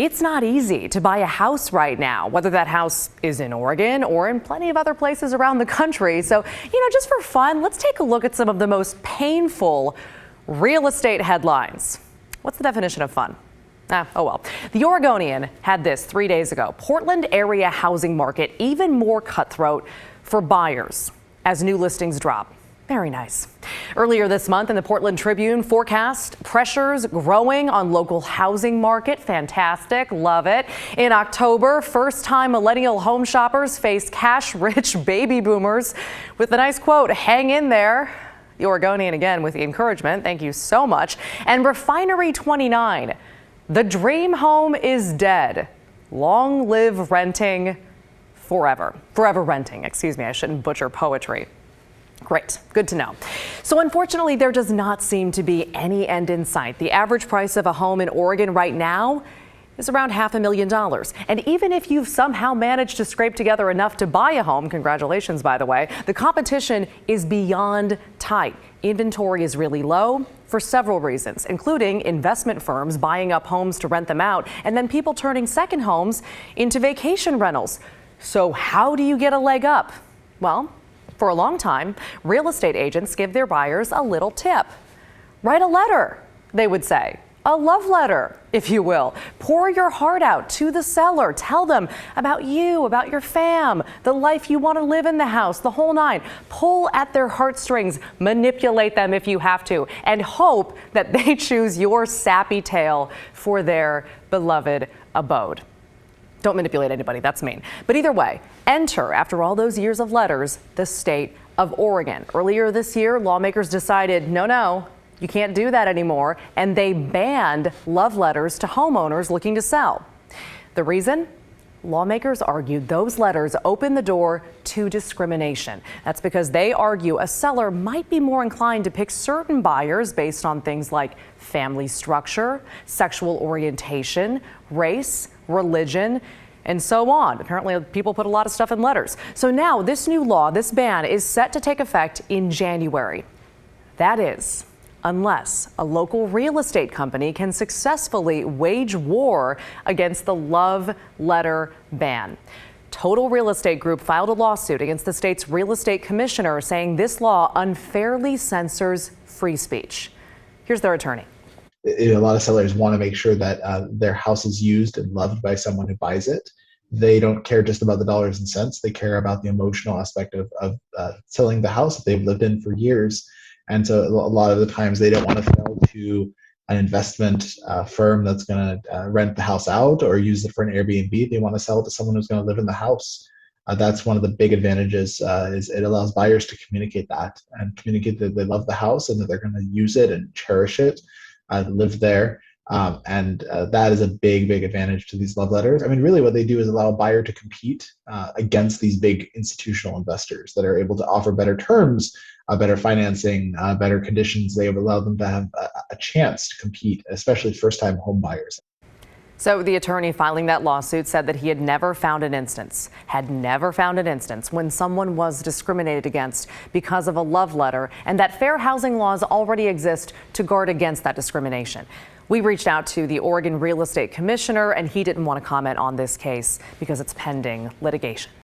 It's not easy to buy a house right now, whether that house is in Oregon or in plenty of other places around the country. So, just for fun, let's take a look at some of the most painful real estate headlines. What's the definition of fun? Oh well. The Oregonian had this 3 days ago. Portland area housing market even more cutthroat for buyers as new listings drop. Very nice. Earlier this month in the Portland Tribune forecast, pressures growing on local housing market. Fantastic. Love it. In October, first-time millennial home shoppers face cash-rich baby boomers with the nice quote, "Hang in there." The Oregonian again with the encouragement. Thank you so much. And Refinery 29. The dream home is dead. Long live renting forever. Forever renting. Excuse me. I shouldn't butcher poetry. Great. Good to know. So unfortunately, there does not seem to be any end in sight. The average price of a home in Oregon right now is around $500,000. And even if you've somehow managed to scrape together enough to buy a home, congratulations, by the way, the competition is beyond tight. Inventory is really low for several reasons, including investment firms buying up homes to rent them out and then people turning second homes into vacation rentals. So how do you get a leg up? Well, for a long time, real estate agents give their buyers a little tip. Write a letter, they would say. A love letter, if you will. Pour your heart out to the seller. Tell them about you, about your fam, the life you want to live in the house, the whole nine. Pull at their heartstrings, manipulate them if you have to, and hope that they choose your sappy tale for their beloved abode. Don't manipulate anybody, that's mean. But either way, enter, after all those years of letters, the state of Oregon. Earlier this year, lawmakers decided, no, you can't do that anymore, and they banned love letters to homeowners looking to sell. The reason? Lawmakers argued those letters open the door to discrimination. That's because they argue a seller might be more inclined to pick certain buyers based on things like family structure, sexual orientation, race, religion, and so on. Apparently, people put a lot of stuff in letters. So now this new law, this ban, is set to take effect in January. That is, unless a local real estate company can successfully wage war against the love letter ban. Total Real Estate Group filed a lawsuit against the state's real estate commissioner, saying this law unfairly censors free speech. Here's their attorney. A lot of sellers want to make sure that their house is used and loved by someone who buys it. They don't care just about the dollars and cents. They care about the emotional aspect of selling the house that they've lived in for years. And so a lot of the times they don't want to sell to an investment firm that's going to rent the house out or use it for an Airbnb. They want to sell it to someone who's going to live in the house. That's one of the big advantages is it allows buyers to communicate that and communicate that they love the house and that they're going to use it and cherish it, live there. And that is a big advantage to these love letters. I mean, really what they do is allow a buyer to compete against these big institutional investors that are able to offer better terms, better financing, better conditions. They allow them to have a chance to compete, especially first-time home buyers. So the attorney filing that lawsuit said that he had never found an instance when someone was discriminated against because of a love letter, and that fair housing laws already exist to guard against that discrimination. We reached out to the Oregon Real Estate Commissioner, and he didn't want to comment on this case because it's pending litigation.